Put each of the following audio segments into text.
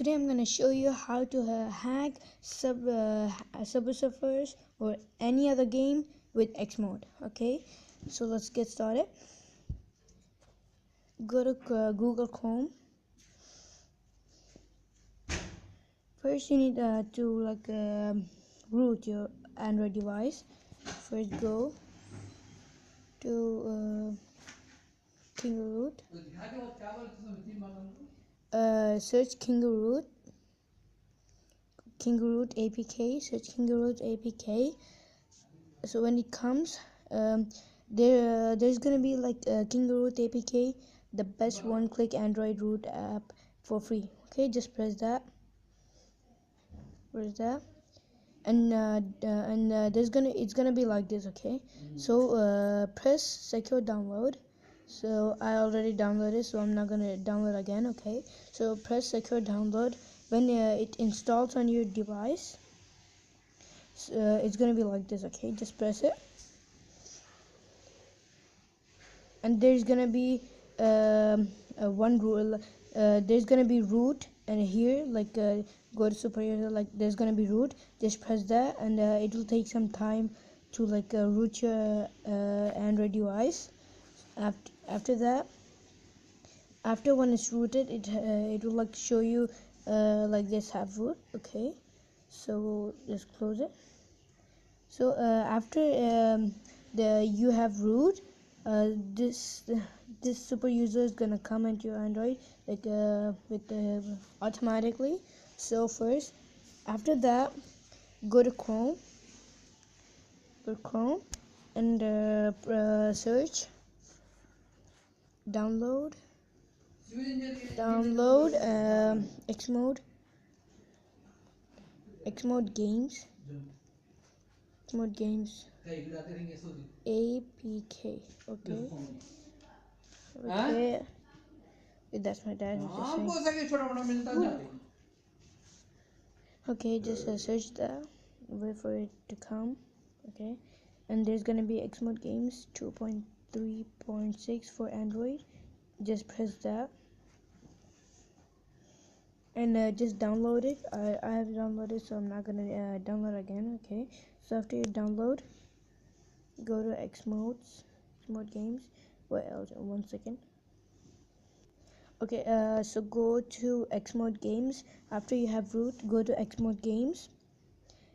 Today I'm gonna show you how to hack Subway Surfers or any other game with Xmod. Okay, so let's get started. Go to Google Chrome. First, you need to root your Android device. First, go to Kingaroot. Search Kingaroot APK. Search Kingaroot APK. So when it comes, there's gonna be like Kingaroot APK, the best one-click Android root app for free. Okay, just press that. Press that. And it's gonna be like this. Okay, so press secure download. So I already downloaded, so I'm not gonna download again. Okay, so press secure download. When it installs on your device, it's gonna be like this. Okay, just press it, and there's gonna be one rule. There's gonna be root, and here go to superior, like there's gonna be root. Just press that, and it will take some time to root your Android device. After that, after when it's rooted, it will like show you like this, have root. Okay, so just close it. So after you have root, this super user is gonna come into your Android automatically. So first, after that, go to Chrome. And search download xmod games APK. Okay, that's my dad who's just saying. Okay, just search that, wait for it to come. Okay, and there's gonna be xmod games 2.3.6 for Android. Just press that, and just download it. I have downloaded, so I'm not gonna download again. Okay, so after you download, go to xmod games. What else? 1 second. Okay, so go to xmod games. After you have root, go to xmod games,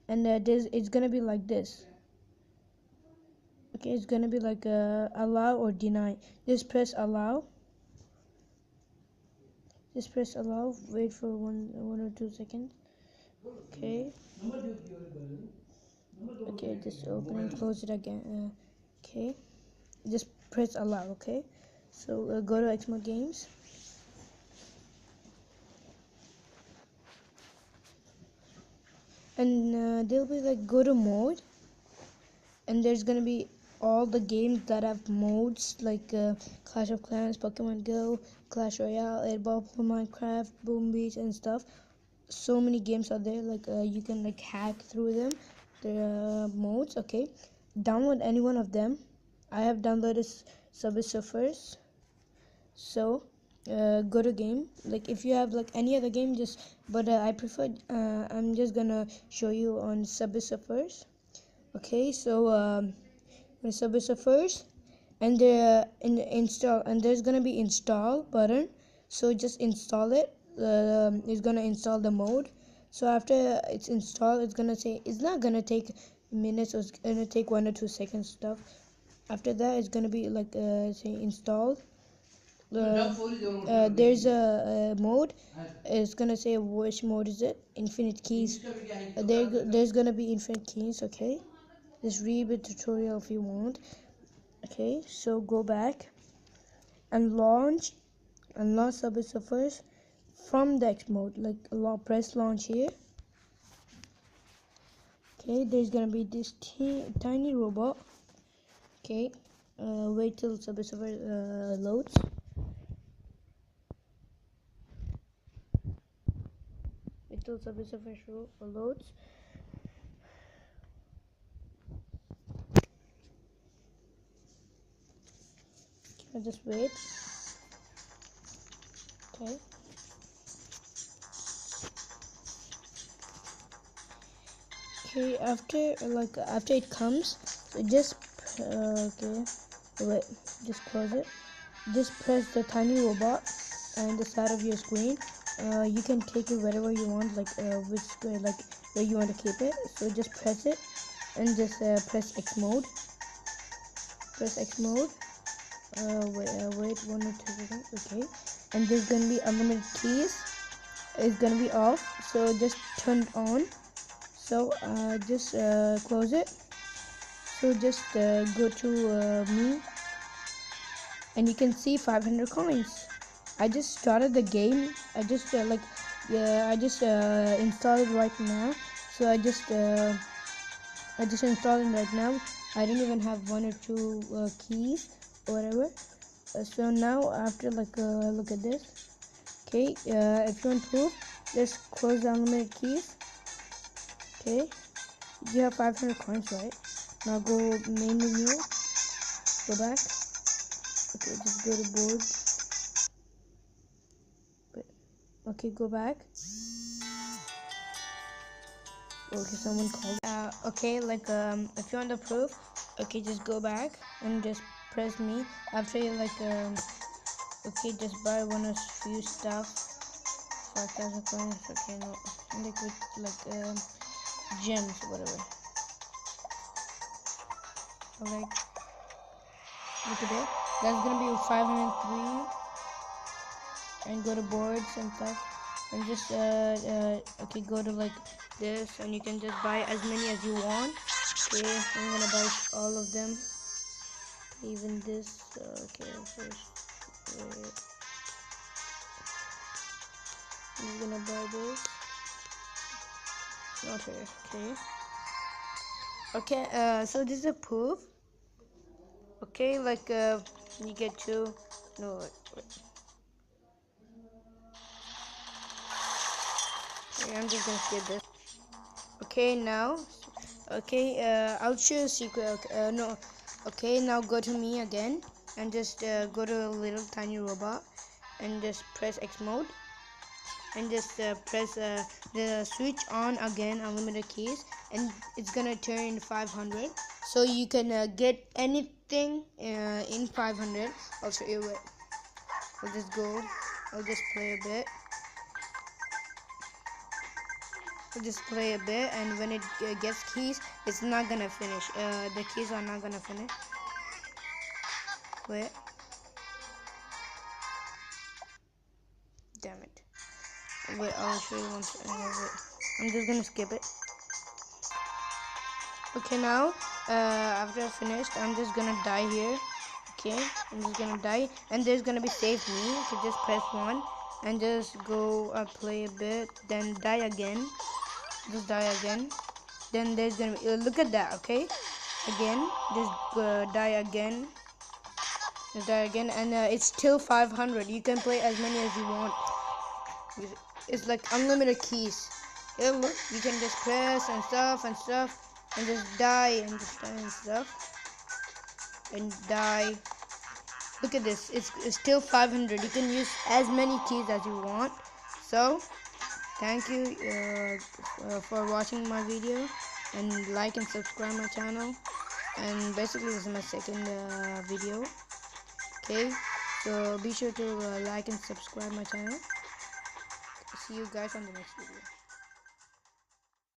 and it's gonna be like this. Okay, it's gonna be like allow or deny. Just press allow. Wait for one or 2 seconds. Okay, just open and close it again. Okay, just press allow. Okay, so go to xmod games, and they'll be like go to mode, and there's gonna be all the games that have modes like Clash of Clans, Pokemon Go, Clash Royale, 8-Ball, Minecraft, Boom Beach, and stuff. So many games are there, you can hack through them, the modes. Okay, download any one of them. I have downloaded Subway Surfers. So go to game, if you have any other game, but I prefer I'm just gonna show you on Subway Surfers. Okay, so Subway Surfers, and install, and there's gonna be install button, so just install it. It's gonna install the mode. So after it's installed, it's not gonna take minutes, or it's gonna take 1 or 2 seconds stuff. After that, it's gonna be say installed. There's a mode. It's gonna say which mode is it. Infinite keys. There's gonna be infinite keys. Okay, just read the tutorial if you want. Okay, so go back and launch Subway Surfers from the X mode. Press launch here. Okay, there's gonna be this tiny robot. Okay, wait till Subway Surfers loads. Wait till Subway Surfers loads. Okay, just wait. Okay. Okay, after it comes, so just okay, wait, just close it. Just press the tiny robot on the side of your screen. You can take it wherever you want, like which screen, like where you want to keep it. So just press it and just press X mode. Press X mode. Wait 1 or 2 seconds. Okay, and there's gonna be unlimited keys. It's gonna be off, so just turn it on. So just close it. So just go to me, and you can see 500 coins. I just started the game. I just installed it right now. So I just installed it right now. I didn't even have 1 or 2 keys or whatever. So now after look at this. Okay, if you want proof, just close the unlimited keys. Okay, you have 500 coins, right? Now go main menu, go back. Okay, just go to board. Okay, go back. Okay, someone called. Okay, if you want the proof, okay, just go back and just press me. After you okay, just buy one or few stuff. 5,000 coins. Okay, no, with gems, whatever. Like, look at it. That's gonna be 503. And go to boards and stuff, and just okay, go to this, and you can just buy as many as you want. Okay, I'm gonna buy all of them, even this. Okay, first, wait, I'm gonna buy this. Not here. Okay. Okay. So this is a proof. Okay, you get to no. Wait. Okay, I'm just gonna skip this. Okay, now. Okay, I'll show you a secret. Okay, no. Okay, now go to me again and just go to a little tiny robot and just press X mode and just press the switch on again, unlimited keys, and it's gonna turn into 500. So you can get anything in 500. I'll show you it. I'll just go. I'll just play a bit. Just play a bit, and when it gets keys, it's not gonna finish. The keys are not gonna finish. Wait, damn it. Wait, I'll show you once. Wait. I'm just gonna skip it. Okay, now after I finished, I'm just gonna die here. Okay, I'm just gonna die, and there's gonna be save me. So just press 1 and just go play a bit, then die again. Just die again. Then there's gonna be look at that. Okay, again, just die again. Just die again, and it's still 500. You can play as many as you want. It's like unlimited keys. Yeah, look, you can just press and stuff, and just die and just die and stuff, and die. Look at this. It's still 500. You can use as many keys as you want. So, thank you for watching my video, and like and subscribe my channel. And basically, this is my second video. Okay, so be sure to like and subscribe my channel. See you guys on the next video.